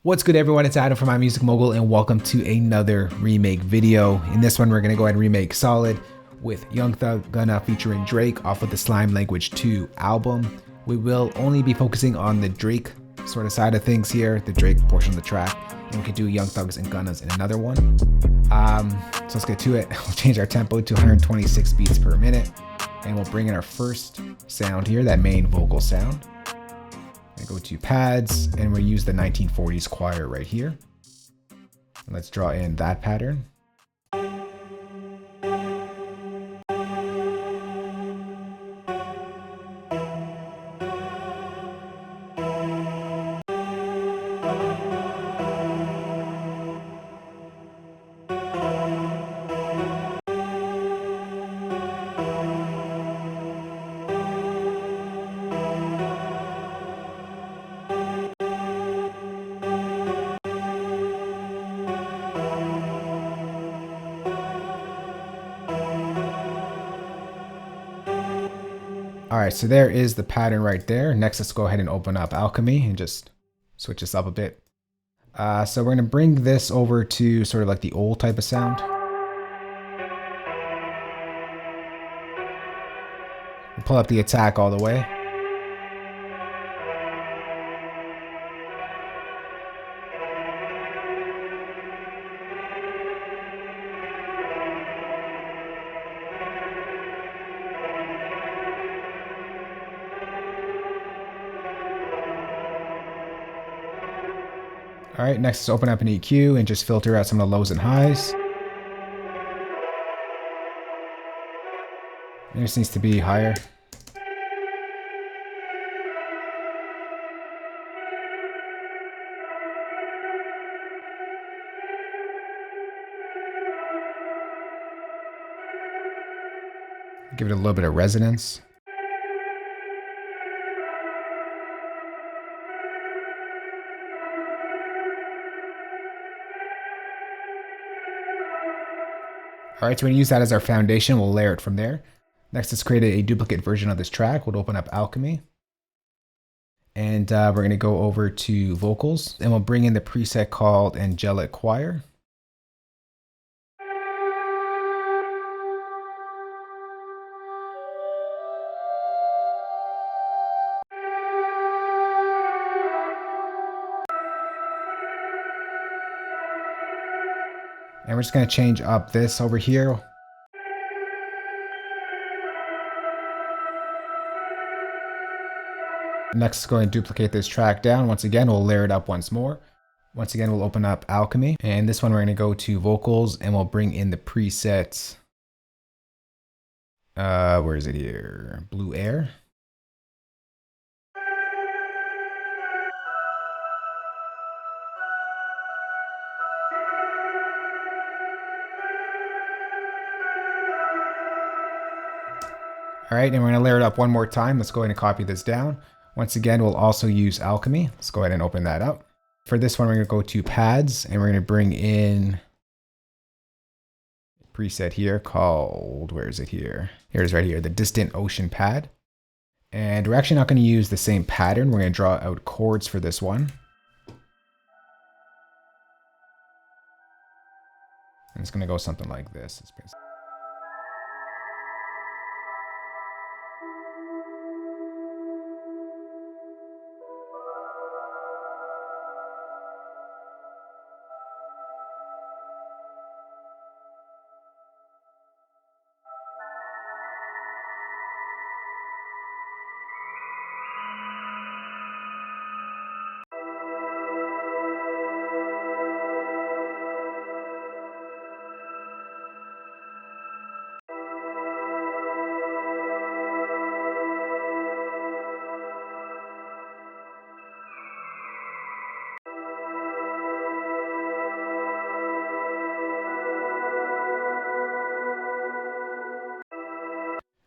What's good, everyone? It's Adam from iMusicMogul, and welcome to another remake video. In this one, we're going to go ahead and remake Solid with Young Thug Gunna featuring Drake off of the Slime Language 2 album. We will only be focusing on the Drake sort of side of things here, the Drake portion of the track, and we could do Young Thug's and Gunna's in another one. So let's get to it. We'll change our tempo to 126 beats per minute, and we'll bring in our first sound here, that main vocal sound. I go to pads and we'll use the 1940s choir right here. Let's draw in that pattern. All right, so there is the pattern right there. Next, let's go ahead and open up Alchemy and just switch this up a bit. So we're gonna bring this over to sort of like the old type of sound. We'll pull up the attack all the way. All right, next is open up an EQ and just filter out some of the lows and highs. And this needs to be higher. Give it a little bit of resonance. All right, so we're gonna use that as our foundation. We'll layer it from there. Next, let's create a duplicate version of this track. We'll open up Alchemy. And we're gonna go over to vocals and we'll bring in the preset called Angelic Choir. And we're just gonna change up this over here. Next, go and duplicate this track down. Once again, we'll layer it up once more. Once again, we'll open up Alchemy. And this one, we're gonna go to vocals and we'll bring in the preset. Where is it here? Blue Air. All right, and we're gonna layer it up one more time. Let's go ahead and copy this down. Once again, we'll also use Alchemy. Let's go ahead and open that up. For this one, we're gonna go to pads and we're gonna bring in a preset here called, where is it here? Here it is right here, the Distant Ocean pad. And we're actually not gonna use the same pattern. We're gonna draw out chords for this one. And it's gonna go something like this.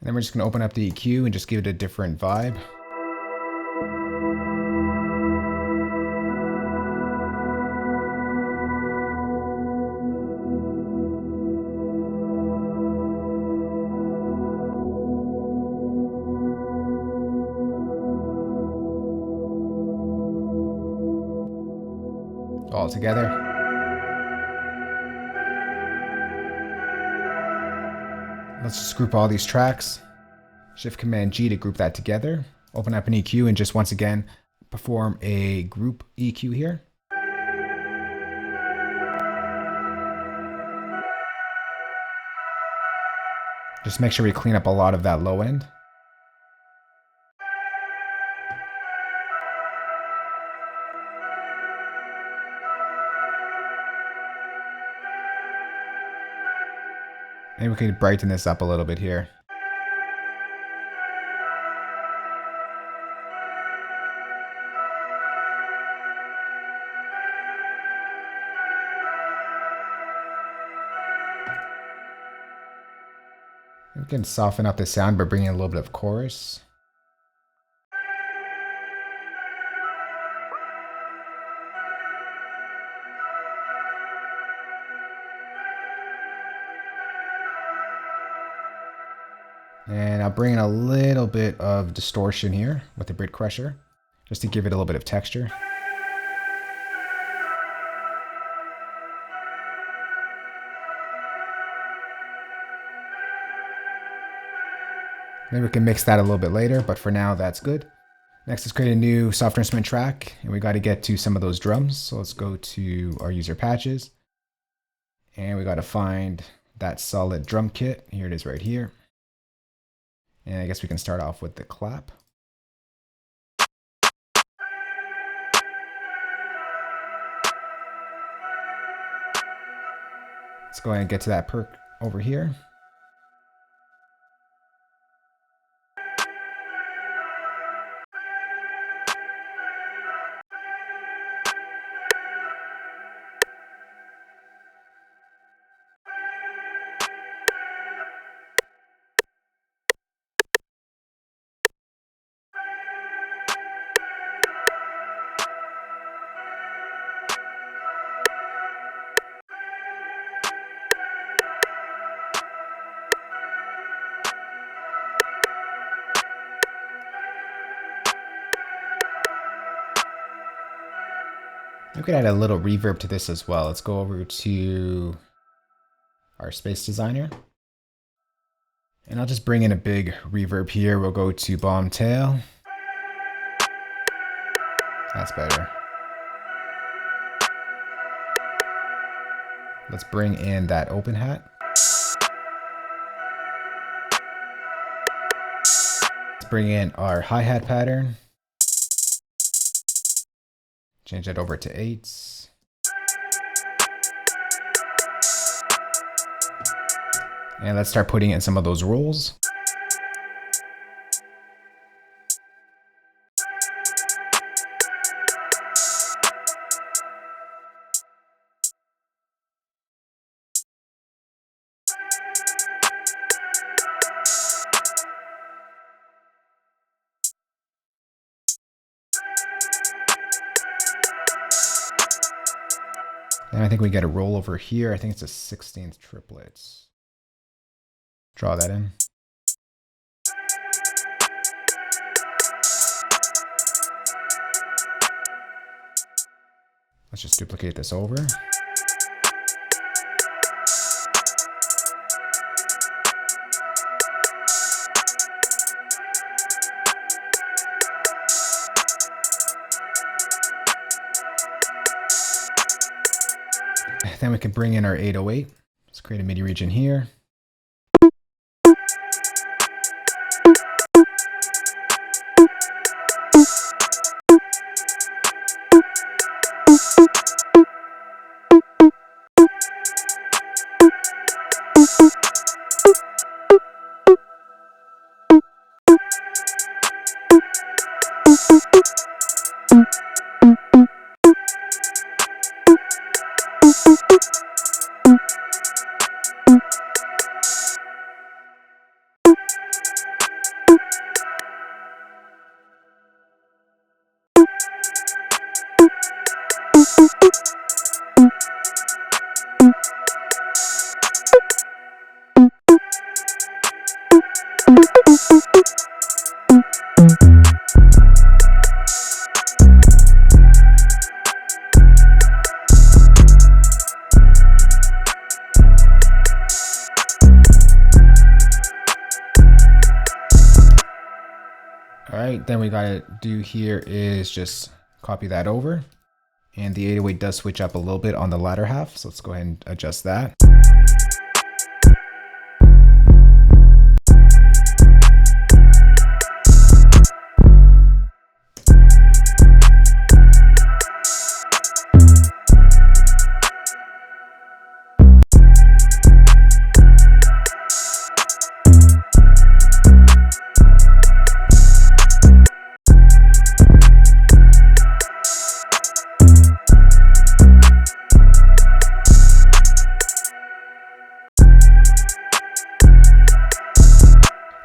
And then we're just gonna open up the EQ and just give it a different vibe. all together. Let's just group all these tracks. Shift Command G to group that together. Open up an EQ and just once again perform a group EQ here. Just make sure we clean up a lot of that low end. Maybe we could brighten this up a little bit here. We can soften up the sound by bringing in a little bit of chorus. And I'll bring in a little bit of distortion here with the Brit Crusher, just to give it a little bit of texture. Maybe we can mix that a little bit later, but for now, that's good. Next, let's create a new software instrument track, and we got to get to some of those drums. So let's go to our user patches, and we got to find that solid drum kit. Here it is right here. And I guess we can start off with the clap. Let's go ahead and get to that perk over here. We could add a little reverb to this as well. Let's go over to our space designer. And I'll just bring in a big reverb here. We'll go to bomb tail. That's better. Let's bring in that open hat. Let's bring in our hi-hat pattern. Change that over to 8s. And let's start putting in some of those rolls. And I think we get a roll over here. I think it's a 16th triplets. Draw that in. Let's just duplicate this over. Then we can bring in our 808. Let's create a MIDI region here. right, then we gotta do here is just copy that over. And the 808 does switch up a little bit on the latter half, so let's go ahead and adjust that.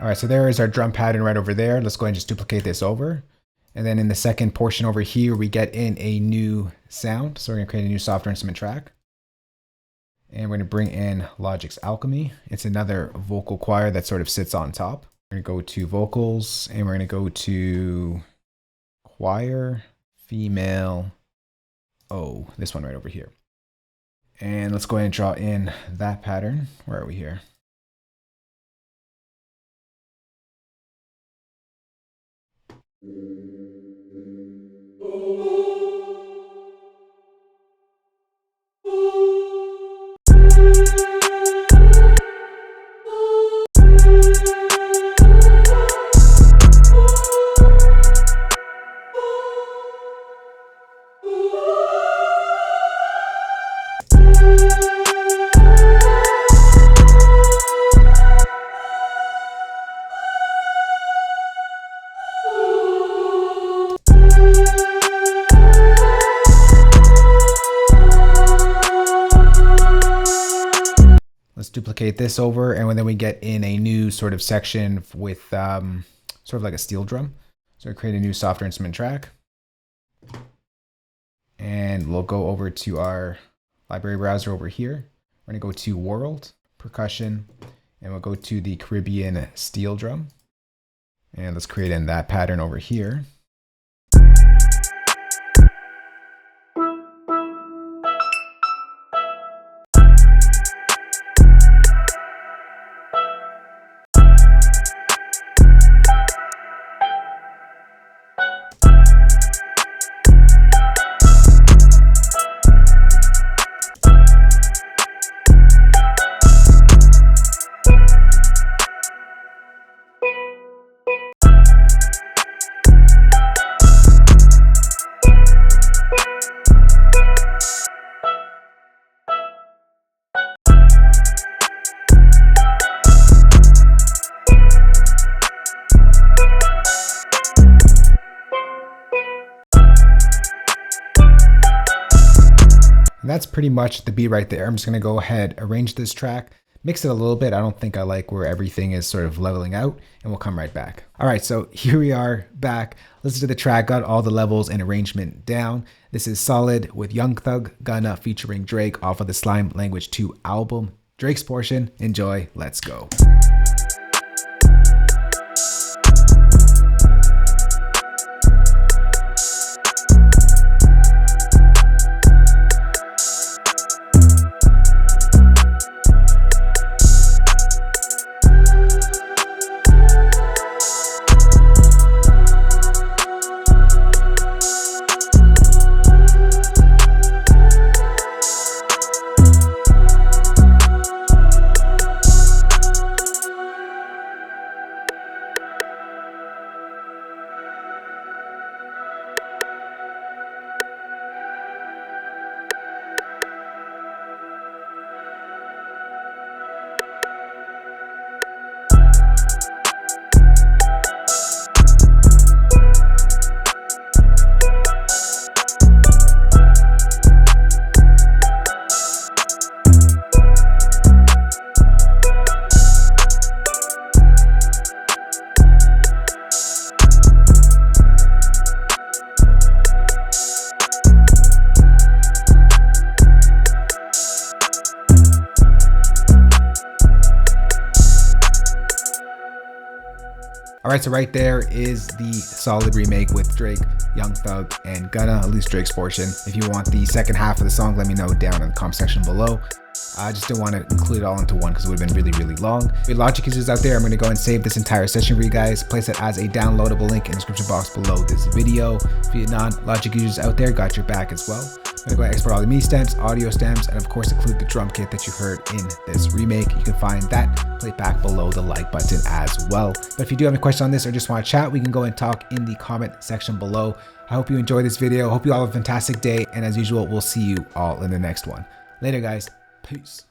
All right, so there is our drum pattern right over there. Let's go ahead and just duplicate this over. And then in the second portion over here, we get in a new sound. So we're gonna create a new software instrument track. And we're gonna bring in Logic's Alchemy. It's another vocal choir that sort of sits on top. We're gonna go to vocals and we're gonna go to choir, female, oh, this one right over here. And let's go ahead and draw in that pattern. Where are we here? Let's duplicate this over, and then we get in a new sort of section with sort of like a steel drum. So we create a new software instrument track. And we'll go over to our library browser over here. We're gonna go to World, Percussion, and we'll go to the Caribbean steel drum. And let's create in that pattern over here. And that's pretty much the beat right there. I'm just gonna go ahead, arrange this track, mix it a little bit. I don't think I like where everything is sort of leveling out, and we'll come right back. All right, so here we are back. Listen to the track, got all the levels and arrangement down. This is Solid with Young Thug, Gunna featuring Drake off of the Slime Language 2 album. Drake's portion, enjoy, let's go. All right, so right there is the Solid remake with Drake, Young Thug, and Gunna, at least Drake's portion. If you want the second half of the song, let me know down in the comment section below. I just didn't want to include it all into one because it would have been really long. If you're Logic users out there, I'm going to go and save this entire session for you guys. Place it as a downloadable link in the description box below this video. If you're non-Logic users out there, got your back as well. I'm going to go and export all the MIDI stems, audio stems, and of course include the drum kit that you heard in this remake. You can find that playback below the like button as well. But if you do have any questions on this or just want to chat, we can go and talk in the comment section below. I hope you enjoyed this video. Hope you all have a fantastic day. And as usual, we'll see you all in the next one. Later, guys. Peace.